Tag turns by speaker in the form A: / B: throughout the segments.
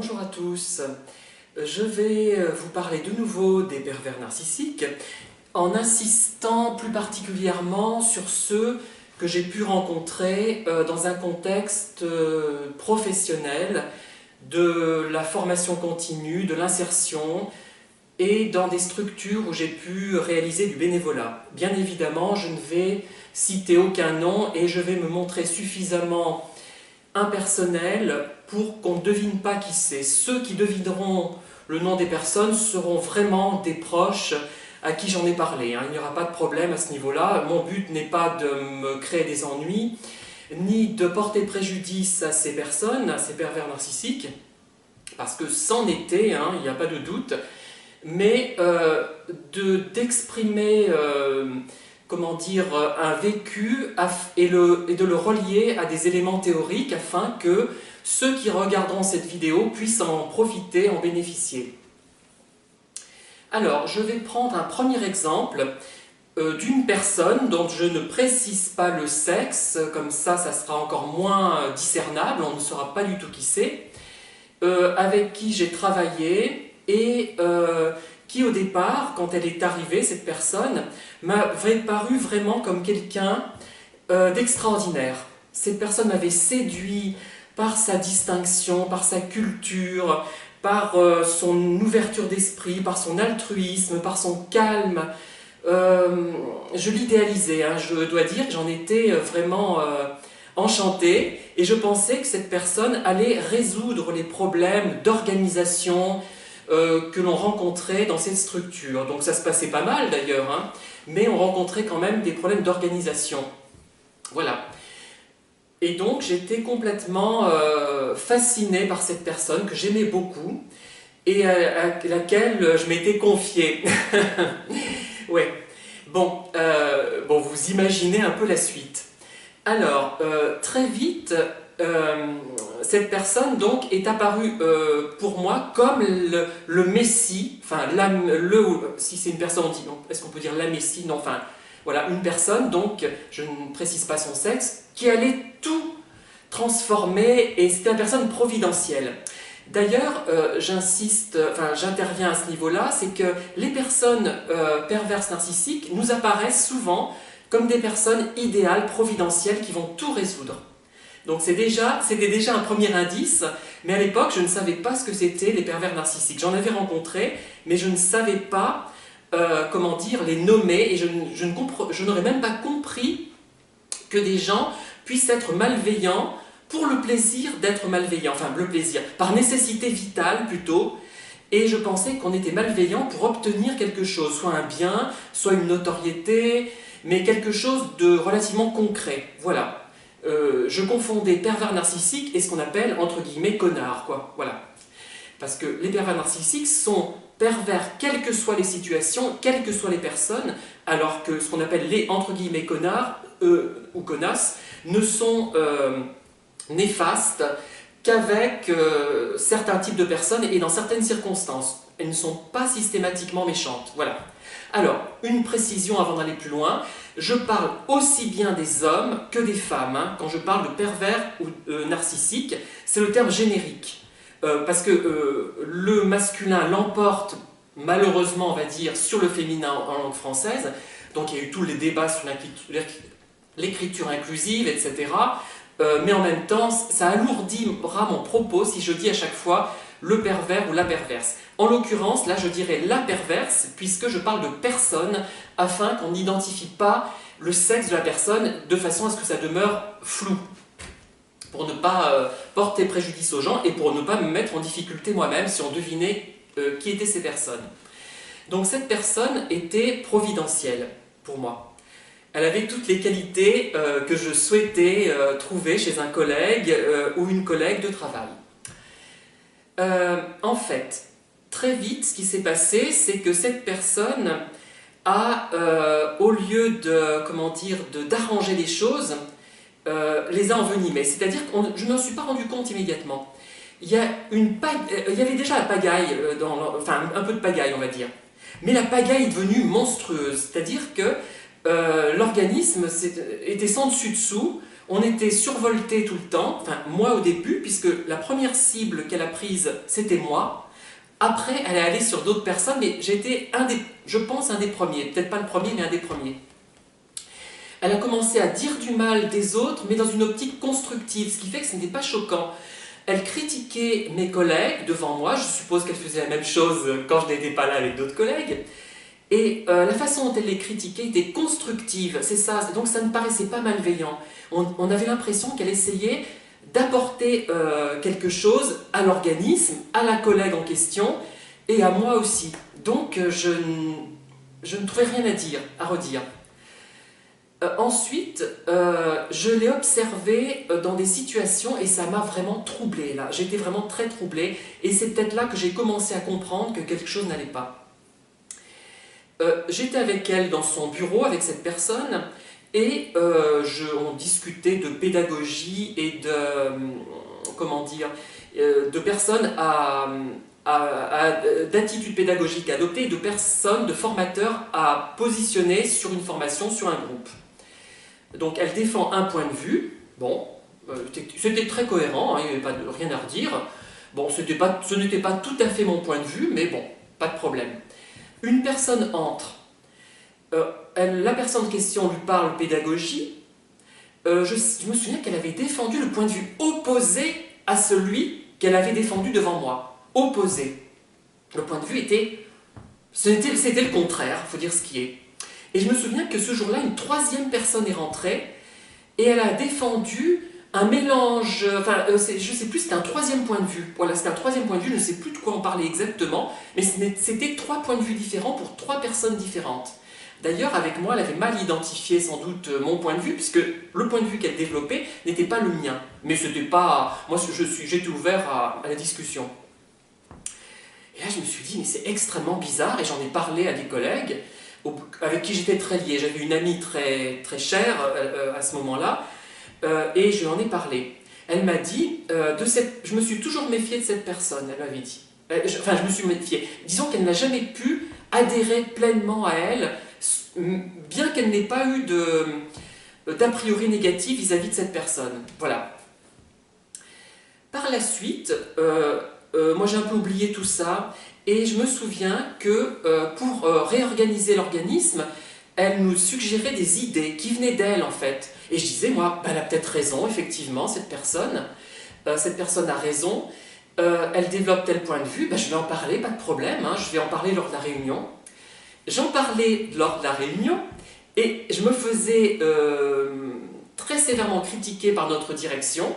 A: bonjour à tous. Je vais vous parler de nouveau des pervers narcissiques en insistant plus particulièrement sur ceux que j'ai pu rencontrer dans un contexte professionnel de la formation continue, de l'insertion et dans des structures où j'ai pu réaliser du bénévolat. Bien évidemment, je ne vais citer aucun nom et je vais me montrer suffisamment impersonnel pour qu'on ne devine pas qui c'est. Ceux qui devineront le nom des personnes seront vraiment des proches à qui j'en ai parlé. Il n'y aura pas de problème à ce niveau-là. Mon but n'est pas de me créer des ennuis, ni de porter préjudice à ces personnes, à ces pervers narcissiques, parce que c'en était, il n'y a pas de doute, mais d'exprimer comment dire, un vécu et de le relier à des éléments théoriques afin que ceux qui regarderont cette vidéo puissent en profiter, en bénéficier. Alors, je vais prendre un premier exemple d'une personne dont je ne précise pas le sexe, comme ça sera encore moins discernable, on ne saura pas du tout qui c'est, avec qui j'ai travaillé et qui au départ, quand elle est arrivée, cette personne, m'avait paru vraiment comme quelqu'un d'extraordinaire. Cette personne m'avait séduit par sa distinction, par sa culture, par son ouverture d'esprit, par son altruisme, par son calme. Je l'idéalisais, je dois dire que j'en étais vraiment enchantée et je pensais que cette personne allait résoudre les problèmes d'organisation, que l'on rencontrait dans cette structure. Donc ça se passait pas mal d'ailleurs, mais on rencontrait quand même des problèmes d'organisation. Voilà. Et donc j'étais complètement fascinée par cette personne que j'aimais beaucoup et à laquelle je m'étais confiée. Ouais. Bon, vous imaginez un peu la suite. Alors, très vite, cette personne donc est apparue pour moi comme le Messie, enfin si c'est une personne, on dit, est-ce qu'on peut dire la Messie? Non, enfin voilà, une personne donc, je ne précise pas son sexe, qui allait tout transformer et c'était une personne providentielle. D'ailleurs, j'interviens à ce niveau-là, c'est que les personnes perverses narcissiques nous apparaissent souvent comme des personnes idéales, providentielles, qui vont tout résoudre. Donc c'était déjà un premier indice, mais à l'époque je ne savais pas ce que c'était les pervers narcissiques. J'en avais rencontré, mais je ne savais pas, comment dire, les nommer, et je n'aurais même pas compris que des gens puissent être malveillants pour le plaisir d'être malveillants, enfin le plaisir, par nécessité vitale plutôt, et je pensais qu'on était malveillant pour obtenir quelque chose, soit un bien, soit une notoriété, mais quelque chose de relativement concret, voilà. Je confondais pervers narcissique et ce qu'on appelle, entre guillemets, connard, quoi, voilà. Parce que les pervers narcissiques sont pervers quelles que soient les situations, quelles que soient les personnes, alors que ce qu'on appelle les, entre guillemets, connards, ou connasses, ne sont néfastes qu'avec certains types de personnes et dans certaines circonstances. Elles ne sont pas systématiquement méchantes, voilà. Alors, une précision avant d'aller plus loin, je parle aussi bien des hommes que des femmes. Quand je parle de pervers ou narcissique, c'est le terme générique. Parce que le masculin l'emporte, malheureusement, on va dire, sur le féminin en langue française. Donc il y a eu tous les débats sur l'écriture inclusive, etc. Mais en même temps, ça alourdira mon propos si je dis à chaque fois le pervers ou la perverse. En l'occurrence, là je dirais la perverse, puisque je parle de personne, afin qu'on n'identifie pas le sexe de la personne de façon à ce que ça demeure flou, pour ne pas porter préjudice aux gens et pour ne pas me mettre en difficulté moi-même si on devinait qui étaient ces personnes. Donc cette personne était providentielle pour moi. Elle avait toutes les qualités que je souhaitais trouver chez un collègue ou une collègue de travail. En fait, très vite, ce qui s'est passé, c'est que cette personne a, au lieu d'arranger les choses, les a envenimées. C'est-à-dire que je ne m'en suis pas rendu compte immédiatement. Il y avait déjà la pagaille, un peu de pagaille, on va dire. Mais la pagaille est devenue monstrueuse. C'est-à-dire que l'organisme était sans dessus-dessous. On était survolté tout le temps, enfin moi au début, puisque la première cible qu'elle a prise, c'était moi. Après, elle est allée sur d'autres personnes, mais j'étais je pense, un des premiers. Peut-être pas le premier, mais un des premiers. Elle a commencé à dire du mal des autres, mais dans une optique constructive, ce qui fait que ce n'était pas choquant. Elle critiquait mes collègues devant moi, je suppose qu'elle faisait la même chose quand je n'étais pas là avec d'autres collègues, et la façon dont elle les critiquait était constructive, c'est ça, donc ça ne paraissait pas malveillant. On avait l'impression qu'elle essayait d'apporter quelque chose à l'organisme, à la collègue en question, et à moi aussi. Donc je ne trouvais rien à dire, à redire. Ensuite, je l'ai observé dans des situations et ça m'a vraiment troublée là. J'étais vraiment très troublée et c'est peut-être là que j'ai commencé à comprendre que quelque chose n'allait pas. J'étais avec elle dans son bureau, avec cette personne, et on discutait de pédagogie et de, comment dire, de personnes d'attitudes pédagogiques adoptées, de personnes, de formateurs à positionner sur une formation, sur un groupe. Donc elle défend un point de vue, bon, c'était très cohérent, hein, il n'y avait pas rien à redire. Bon, ce n'était pas tout à fait mon point de vue, mais bon, pas de problème. Une personne entre, la personne en question lui parle pédagogie, je me souviens qu'elle avait défendu le point de vue opposé à celui qu'elle avait défendu devant moi. Opposé. Le point de vue c'était le contraire, il faut dire ce qui est. Et je me souviens que ce jour-là, une troisième personne est rentrée et elle a défendu un mélange, enfin, je ne sais plus, c'était un troisième point de vue. Voilà, c'était un troisième point de vue, je ne sais plus de quoi on parlait exactement, mais c'était 3 points de vue différents pour 3 personnes différentes. D'ailleurs, avec moi, elle avait mal identifié sans doute mon point de vue, puisque le point de vue qu'elle développait n'était pas le mien. Mais c'était pas... Moi, j'étais ouvert à la discussion. Et là, je me suis dit, mais c'est extrêmement bizarre, et j'en ai parlé à des collègues avec qui j'étais très lié. J'avais une amie très, très chère à ce moment-là, et je lui en ai parlé. Elle m'a dit, je me suis toujours méfiée de cette personne, elle m'avait dit. Je me suis méfiée. Disons qu'elle n'a jamais pu adhérer pleinement à elle, bien qu'elle n'ait pas eu d'a priori négatif vis-à-vis de cette personne. Voilà. Par la suite, moi j'ai un peu oublié tout ça, et je me souviens que pour réorganiser l'organisme, elle nous suggérait des idées qui venaient d'elle en fait. Et je disais, moi, elle a peut-être raison, effectivement, cette personne a raison, elle développe tel point de vue, je vais en parler, pas de problème, hein, je vais en parler lors de la réunion. J'en parlais lors de la réunion, et je me faisais très sévèrement critiquer par notre direction.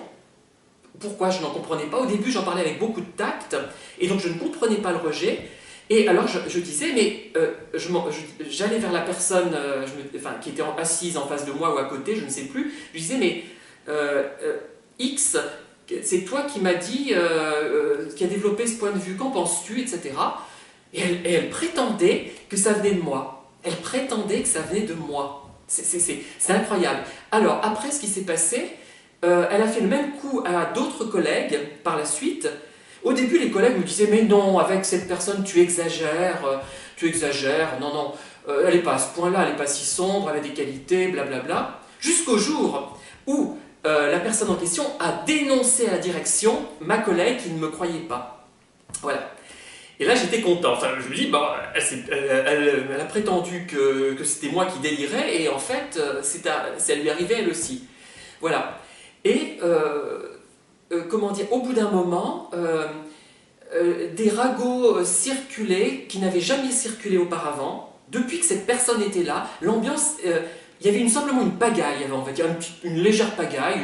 A: Pourquoi je n'en comprenais pas. Au début, j'en parlais avec beaucoup de tact, et donc je ne comprenais pas le rejet. Et alors je disais, mais j'allais vers la personne qui était assise en face de moi ou à côté, je ne sais plus. Je disais, mais X, c'est toi qui m'as dit, qui a développé ce point de vue, qu'en penses-tu, etc. Et elle prétendait que ça venait de moi. Elle prétendait que ça venait de moi. C'est incroyable. Alors, après ce qui s'est passé, elle a fait le même coup à d'autres collègues par la suite. Au début, les collègues me disaient « Mais non, avec cette personne, tu exagères, non, elle n'est pas à ce point-là, elle n'est pas si sombre, elle a des qualités, blablabla. » Jusqu'au jour où la personne en question a dénoncé à la direction ma collègue qui ne me croyait pas. Voilà. Et là, j'étais content. Enfin, je me dis, elle a prétendu que c'était moi qui délirais, et en fait, ça lui arrivait elle aussi. Voilà. Et, comment dire, au bout d'un moment, des ragots circulaient qui n'avaient jamais circulé auparavant. Depuis que cette personne était là, l'ambiance, il y avait simplement une pagaille, on va dire, une légère pagaille,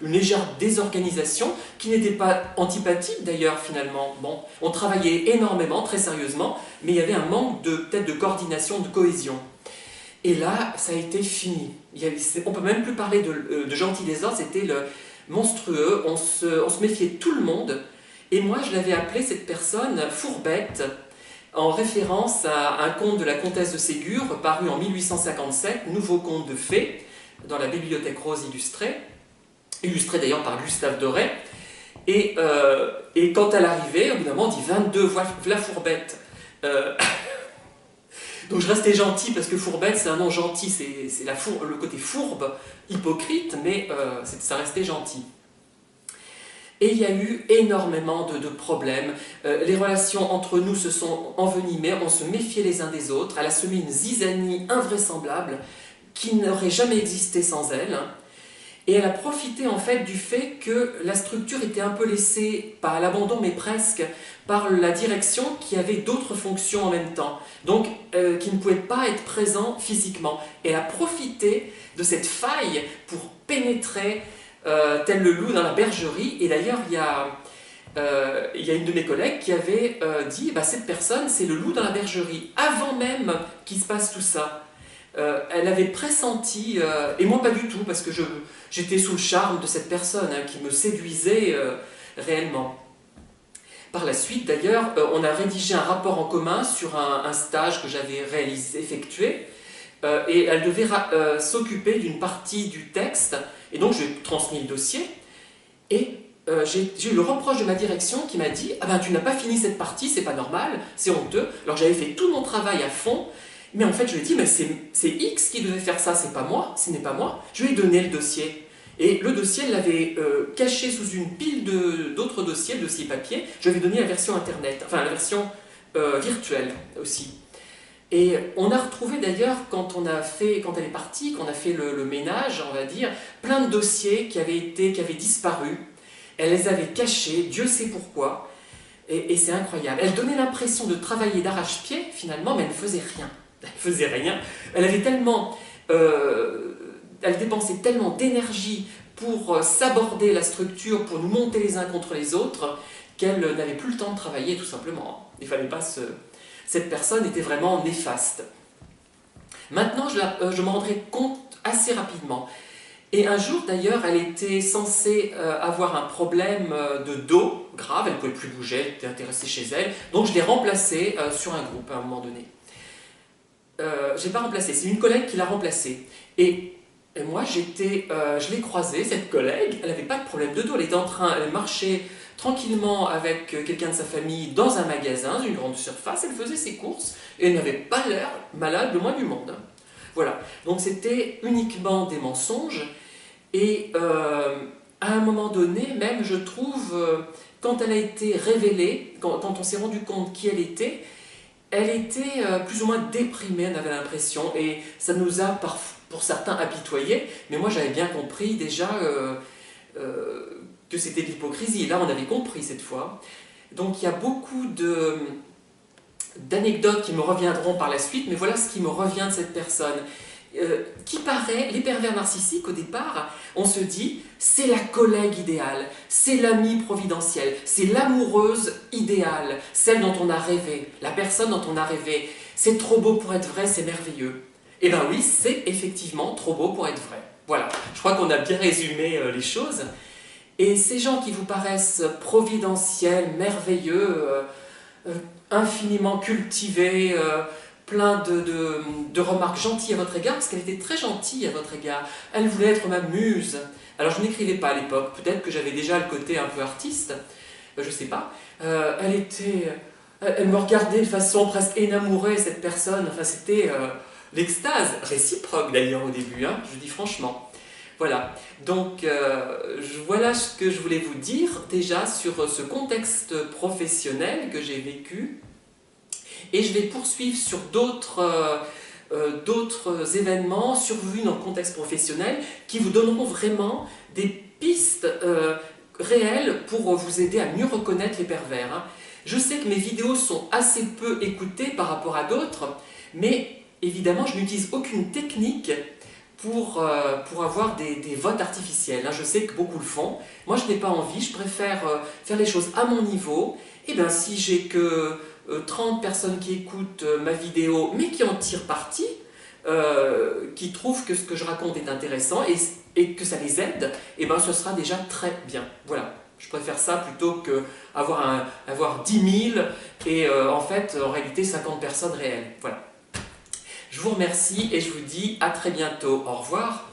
A: une légère désorganisation, qui n'était pas antipathique d'ailleurs finalement. Bon, on travaillait énormément, très sérieusement, mais il y avait un manque peut-être de coordination, de cohésion. Et là, ça a été fini. On ne peut même plus parler de gentil désordre, c'était monstrueux, on se méfiait de tout le monde. Et moi, je l'avais appelée, cette personne, Fourbette, en référence à un conte de la comtesse de Ségur, paru en 1857, nouveau conte de fées, dans la Bibliothèque rose illustrée illustré d'ailleurs par Gustave Doré. Et quand elle arrivait, au bout d'un moment, on dit 22, voilà Fourbette. Donc je restais gentil parce que fourbette, c'est un nom gentil, c'est le côté fourbe, hypocrite, mais ça restait gentil. Et il y a eu énormément de problèmes. Les relations entre nous se sont envenimées, on se méfiait les uns des autres. Elle a semé une zizanie invraisemblable qui n'aurait jamais existé sans elle. Et elle a profité en fait du fait que la structure était un peu laissée, pas à l'abandon mais presque, par la direction qui avait d'autres fonctions en même temps, donc qui ne pouvait pas être présent physiquement. Et elle a profité de cette faille pour pénétrer tel le loup dans la bergerie. Et d'ailleurs, il y a une de mes collègues qui avait dit bah, cette personne, c'est le loup dans la bergerie, avant même qu'il se passe tout ça. Elle avait pressenti, et moi pas du tout, parce que j'étais sous le charme de cette personne hein, qui me séduisait réellement. Par la suite, d'ailleurs, on a rédigé un rapport en commun sur un stage que j'avais effectué, et elle devait s'occuper d'une partie du texte, et donc j'ai transmis le dossier, et j'ai eu le reproche de ma direction qui m'a dit « Ah ben tu n'as pas fini cette partie, c'est pas normal, c'est honteux ». Alors j'avais fait tout mon travail à fond, mais en fait je lui ai dit « Mais c'est X qui devait faire ça, c'est pas moi, ce n'est pas moi ». Je lui ai donné le dossier. Et le dossier, elle l'avait caché sous une pile d'autres dossiers papier. Je lui avais donné la version internet, enfin la version virtuelle aussi. Et on a retrouvé d'ailleurs, quand elle est partie, qu'on a fait le ménage, on va dire, plein de dossiers qui avaient disparu. Elle les avait cachés, Dieu sait pourquoi, et c'est incroyable. Elle donnait l'impression de travailler d'arrache-pied, finalement, mais elle ne faisait rien. Elle ne faisait rien. Elle avait tellement... elle dépensait tellement d'énergie pour s'aborder la structure, pour nous monter les uns contre les autres, qu'elle n'avait plus le temps de travailler, tout simplement. Il fallait pas Cette personne était vraiment néfaste. Maintenant, je m'en rendrai compte assez rapidement. Et un jour, d'ailleurs, elle était censée avoir un problème de dos grave, elle ne pouvait plus bouger, elle était intéressée chez elle, donc je l'ai remplacée sur un groupe à un moment donné. Je l'ai pas remplacée, c'est une collègue qui l'a remplacée. Et moi, je l'ai croisée, cette collègue, elle n'avait pas de problème de dos, elle marchait tranquillement avec quelqu'un de sa famille dans un magasin, une grande surface, elle faisait ses courses, et elle n'avait pas l'air malade le moins du monde. Voilà, donc c'était uniquement des mensonges, et à un moment donné, même je trouve, quand elle a été révélée, quand on s'est rendu compte qui elle était plus ou moins déprimée, on avait l'impression, et ça nous a pour certains apitoyés, mais moi j'avais bien compris déjà que c'était de l'hypocrisie, là on avait compris cette fois. Donc il y a beaucoup d'anecdotes qui me reviendront par la suite, mais voilà ce qui me revient de cette personne. Qui paraît, les pervers narcissiques au départ, on se dit c'est la collègue idéale, c'est l'amie providentielle, c'est l'amoureuse idéale, celle dont on a rêvé, la personne dont on a rêvé. C'est trop beau pour être vrai, c'est merveilleux. Et bien oui, c'est effectivement trop beau pour être vrai. Voilà, je crois qu'on a bien résumé les choses. Et ces gens qui vous paraissent providentiels, merveilleux, infiniment cultivés, plein de remarques gentilles à votre égard, parce qu'elle était très gentille à votre égard. Elle voulait être ma muse. Alors je n'écrivais pas à l'époque, peut-être que j'avais déjà le côté un peu artiste, je ne sais pas. Elle me regardait de façon presque énamourée, cette personne. Enfin, c'était l'extase, réciproque d'ailleurs au début, hein, je dis franchement. Voilà, donc voilà ce que je voulais vous dire déjà sur ce contexte professionnel que j'ai vécu. Et je vais poursuivre sur d'autres événements survenus dans le contexte professionnel qui vous donneront vraiment des pistes réelles pour vous aider à mieux reconnaître les pervers. Hein. Je sais que mes vidéos sont assez peu écoutées par rapport à d'autres, mais évidemment je n'utilise aucune technique pour avoir des votes artificiels. Hein. Je sais que beaucoup le font. Moi je n'ai pas envie, je préfère faire les choses à mon niveau. Et bien si j'ai que 30 personnes qui écoutent ma vidéo, mais qui en tirent parti, qui trouvent que ce que je raconte est intéressant et que ça les aide, et ben ce sera déjà très bien. Voilà, je préfère ça plutôt qu'avoir 10 000 et en fait, en réalité, 50 personnes réelles. Voilà. Je vous remercie et je vous dis à très bientôt. Au revoir.